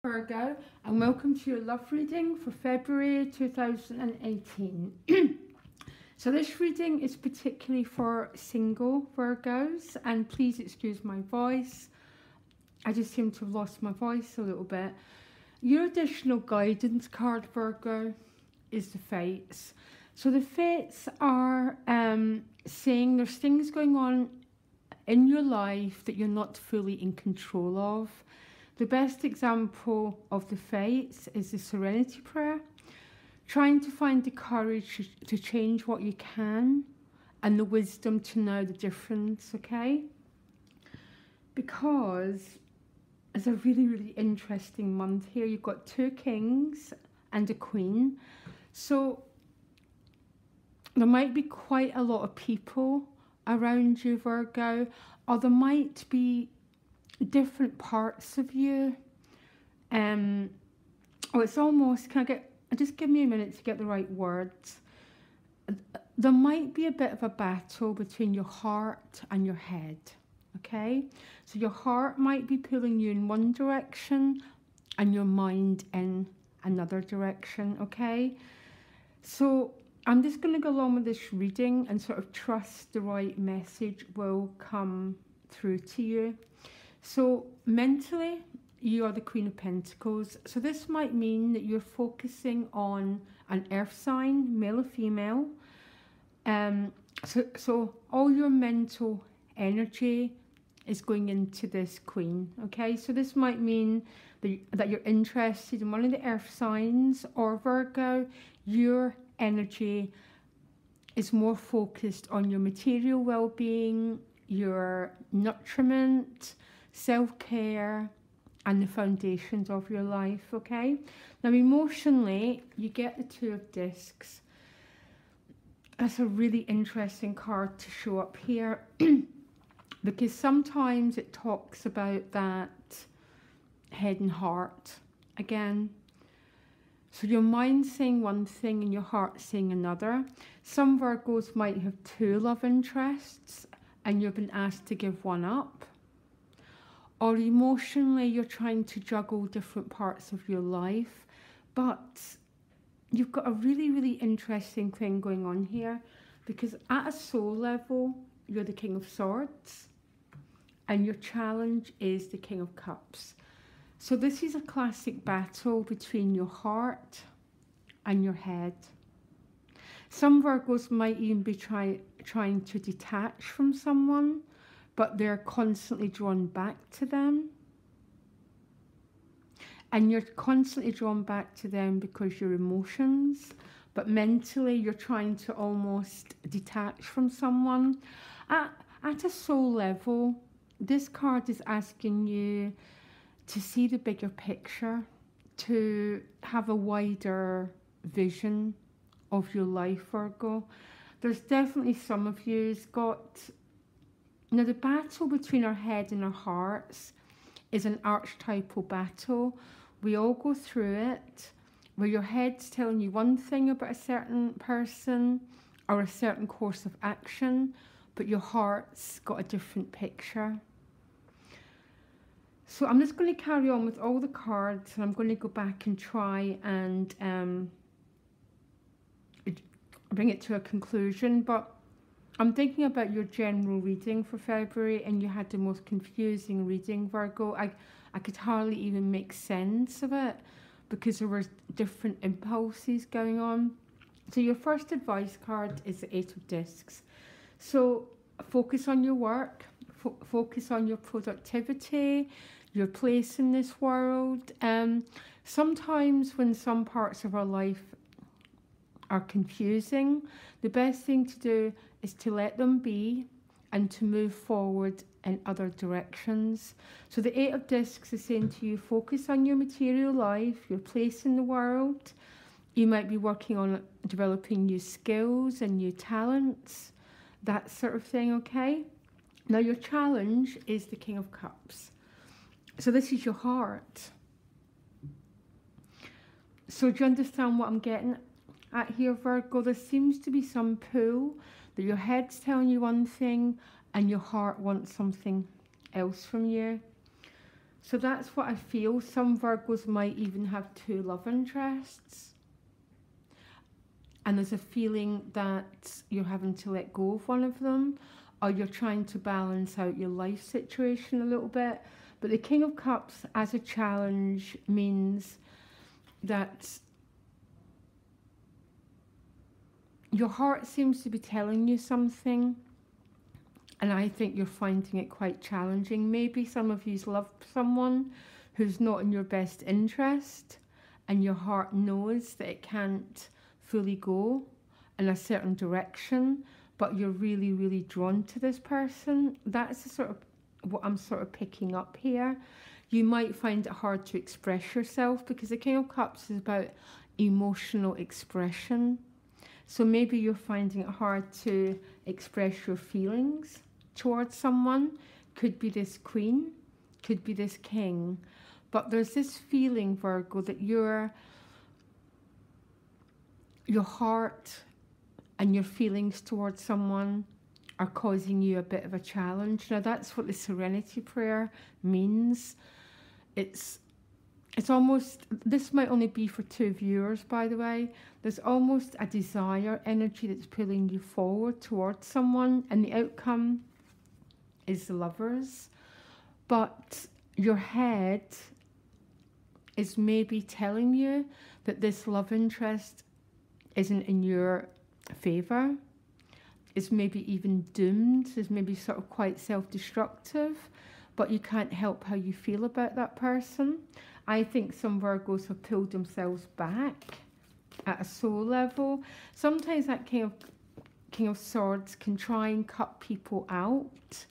Virgo, and welcome to your love reading for February 2018. So this reading is particularly for single Virgos, and please excuse my voice. I just seem to have lost my voice a little bit. Your additional guidance card, Virgo, is the Fates. So the Fates are saying there's things going on in your life that you're not fully in control of. The best example of the Fates is the Serenity Prayer, trying to find the courage to change what you can and the wisdom to know the difference, okay? Because it's a really, really interesting month here. You've got two kings and a queen. So there might be quite a lot of people around you, Virgo, or there might be different parts of you. It's almost, just give me a minute to get the right words. There might be a bit of a battle between your heart and your head, okay? So your heart might be pulling you in one direction and your mind in another direction, okay? So I'm just going to go along with this reading and sort of trust the right message will come through to you. So mentally, you are the Queen of Pentacles. So this might mean that you're focusing on an earth sign, male or female. So all your mental energy is going into this queen, okay? So this might mean that you're interested in one of the earth signs, or Virgo, your energy is more focused on your material well-being, your nurturement, self-care, and the foundations of your life, okay? Now, emotionally, you get the Two of Discs. That's a really interesting card to show up here because sometimes it talks about that head and heart again. So your mind's saying one thing and your heart's saying another. Some Virgos might have two love interests and you've been asked to give one up. Or emotionally, you're trying to juggle different parts of your life. But you've got a really, really interesting thing going on here, because at a soul level, you're the King of Swords and your challenge is the King of Cups. So this is a classic battle between your heart and your head. Some Virgos might even be trying to detach from someone, but they're constantly drawn back to them. And you're constantly drawn back to them because your emotions, but mentally you're trying to almost detach from someone. At a soul level, this card is asking you to see the bigger picture, to have a wider vision of your life, Virgo. There's definitely some of you who's got... Now, the battle between our head and our hearts is an archetypal battle. We all go through it, where your head's telling you one thing about a certain person or a certain course of action, but your heart's got a different picture. So I'm just going to carry on with all the cards, and I'm going to go back and try and bring it to a conclusion. But I'm thinking about your general reading for February, and you had the most confusing reading, Virgo. I could hardly even make sense of it because there were different impulses going on. So your first advice card is the Eight of Discs. So focus on your work, focus on your productivity, your place in this world. Sometimes when some parts of our life are confusing, the best thing to do is to let them be and to move forward in other directions. So the Eight of Discs is saying to you, focus on your material life, your place in the world. You might be working on developing new skills and new talents, that sort of thing, okay? Now your challenge is the King of Cups. So this is your heart. So do you understand what I'm getting at here, Virgo? There seems to be some pull that your head's telling you one thing and your heart wants something else from you. So that's what I feel. Some Virgos might even have two love interests. And there's a feeling that you're having to let go of one of them, or you're trying to balance out your life situation a little bit. But the King of Cups as a challenge means that your heart seems to be telling you something, and I think you're finding it quite challenging. Maybe some of you's loved someone who's not in your best interest, and your heart knows that it can't fully go in a certain direction, but you're really, really drawn to this person. That's the sort of what I'm sort of picking up here. You might find it hard to express yourself, because the King of Cups is about emotional expression. So maybe you're finding it hard to express your feelings towards someone. Could be this Queen, could be this King. But there's this feeling, Virgo, that your heart and your feelings towards someone are causing you a bit of a challenge. Now that's what the Serenity Prayer means. It's almost, this might only be for 2 viewers, by the way. There's almost a desire energy that's pulling you forward towards someone, and the outcome is the Lovers. But your head is maybe telling you that this love interest isn't in your favour. It's maybe even doomed. It's maybe sort of quite self-destructive, but you can't help how you feel about that person. I think some Virgos have pulled themselves back at a soul level. Sometimes that King of Swords can try and cut people out,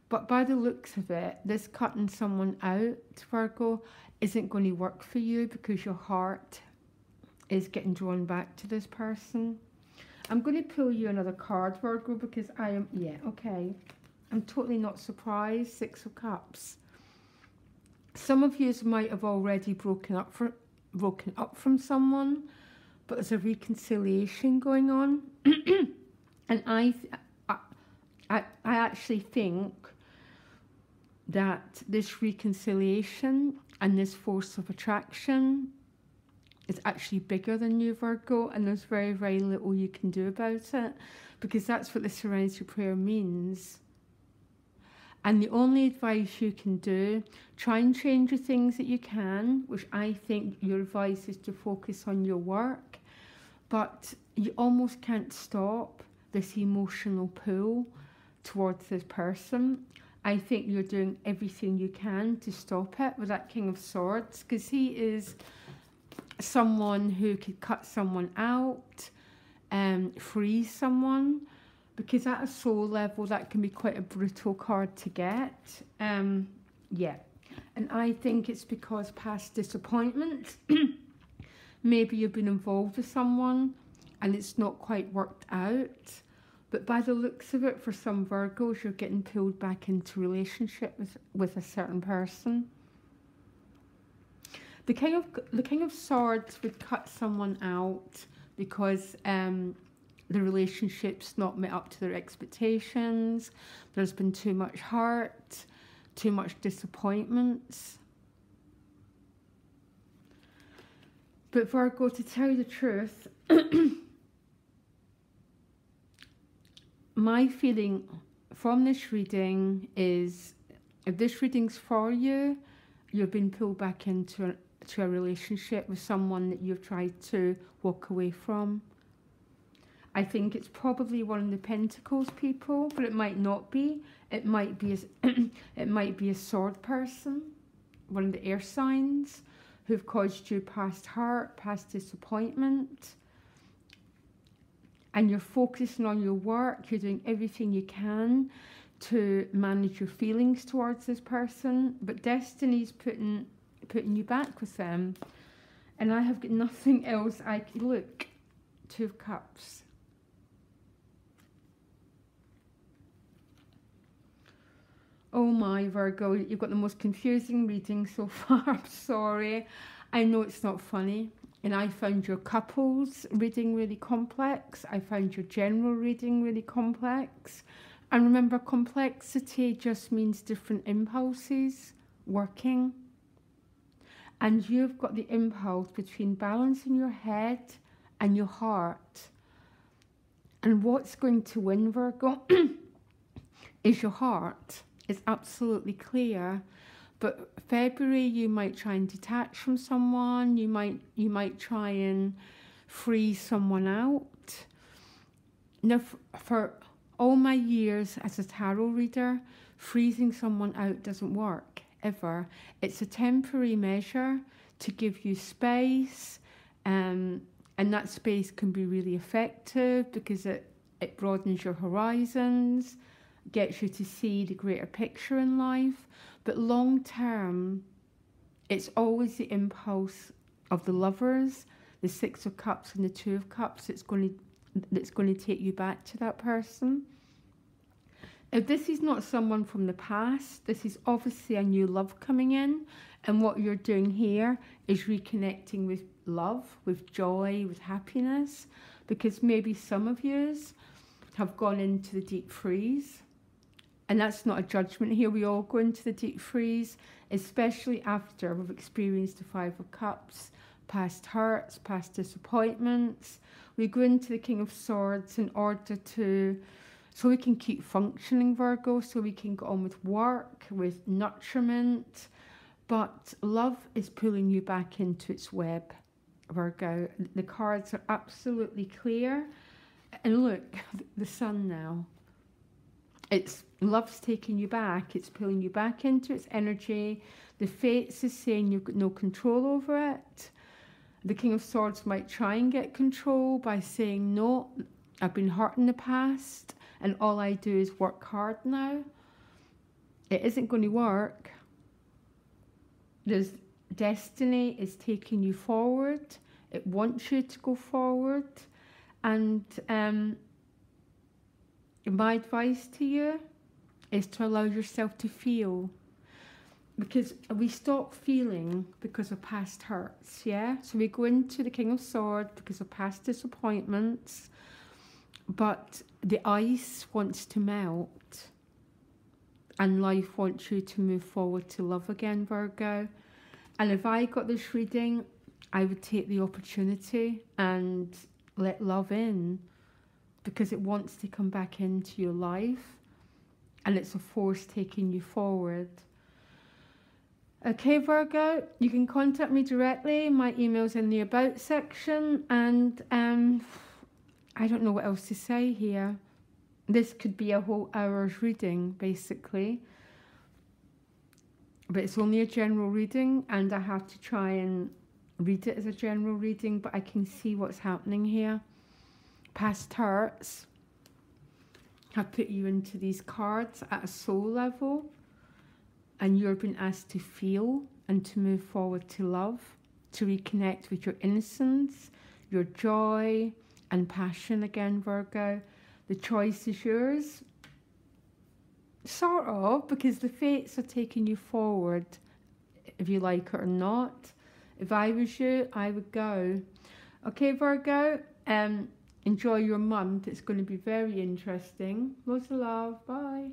but by the looks of it, this cutting someone out, Virgo, isn't going to work for you, because your heart is getting drawn back to this person. I'm going to pull you another card, Virgo, because I am, yeah, okay. I'm totally not surprised. 6 of Cups. Some of you might have already broken up from someone, but there's a reconciliation going on. And I actually think that this reconciliation and this force of attraction is actually bigger than you, Virgo, and there's very, very little you can do about it, because that's what the Serenity Prayer means. And the only advice you can do, try and change the things that you can, which I think your advice is to focus on your work, but you almost can't stop this emotional pull towards this person. I think you're doing everything you can to stop it with that King of Swords, because he is someone who could cut someone out, freeze someone, because at a soul level that can be quite a brutal card to get. Yeah, and I think it's because past disappointment, maybe you've been involved with someone and it's not quite worked out, but by the looks of it, for some Virgos, you're getting pulled back into relationship with a certain person. The King of Swords would cut someone out because the relationship's not met up to their expectations. There's been too much hurt, too much disappointments. But Virgo, to tell you the truth, my feeling from this reading is, if this reading's for you, you've been pulled back into a relationship with someone that you've tried to walk away from. I think it's probably one of the Pentacles people, but it might not be. It might be it might be a sword person, one of the air signs, who've caused you past hurt, past disappointment. And you're focusing on your work. You're doing everything you can to manage your feelings towards this person, but destiny's putting you back with them. And I have got nothing else. Look, 2 of Cups. Oh my, Virgo, you've got the most confusing reading so far. I'm sorry. I know it's not funny. And I found your couples reading really complex. I found your general reading really complex. And remember, complexity just means different impulses working. And you've got the impulse between balancing your head and your heart. And what's going to win, Virgo, is your heart. It's absolutely clear. But February, you might try and detach from someone. You might try and free someone out. Now, for all my years as a tarot reader, freezing someone out doesn't work, ever. It's a temporary measure to give you space, and that space can be really effective because it broadens your horizons, gets you to see the greater picture in life. But long term, it's always the impulse of the lovers, the Six of Cups and the Two of Cups, that's going to take you back to that person. If this is not someone from the past, this is obviously a new love coming in. And what you're doing here is reconnecting with love, with joy, with happiness. Because maybe some of yous have gone into the deep freeze. And that's not a judgment here. We all go into the deep freeze, especially after we've experienced the Five of Cups, past hurts, past disappointments. We go into the King of Swords in order so we can keep functioning, Virgo, so we can go on with work, with nurturement. But love is pulling you back into its web, Virgo. The cards are absolutely clear. And look, the sun now. It's love's taking you back. It's pulling you back into its energy. The fates is saying you've got no control over it. The King of Swords might try and get control by saying, no, I've been hurt in the past and all I do is work hard now. It isn't going to work. There's destiny is taking you forward. It wants you to go forward. And my advice to you is to allow yourself to feel. Because we stop feeling because of past hurts, yeah? So we go into the King of Swords because of past disappointments. But the ice wants to melt. And life wants you to move forward to love again, Virgo. And if I got this reading, I would take the opportunity and let love in. Because it wants to come back into your life. And it's a force taking you forward. Okay, Virgo, you can contact me directly. My email's in the About section. And I don't know what else to say here. This could be a whole hour's reading, basically. But it's only a general reading, and I have to try and read it as a general reading, but I can see what's happening here. Past hurts have put you into these cards at a soul level, and you're being asked to feel and to move forward to love, to reconnect with your innocence, your joy and passion again, Virgo. The choice is yours. Sort of, because the fates are taking you forward, if you like it or not. If I was you, I would go. Okay, Virgo, enjoy your month. It's going to be very interesting. Lots of love. Bye.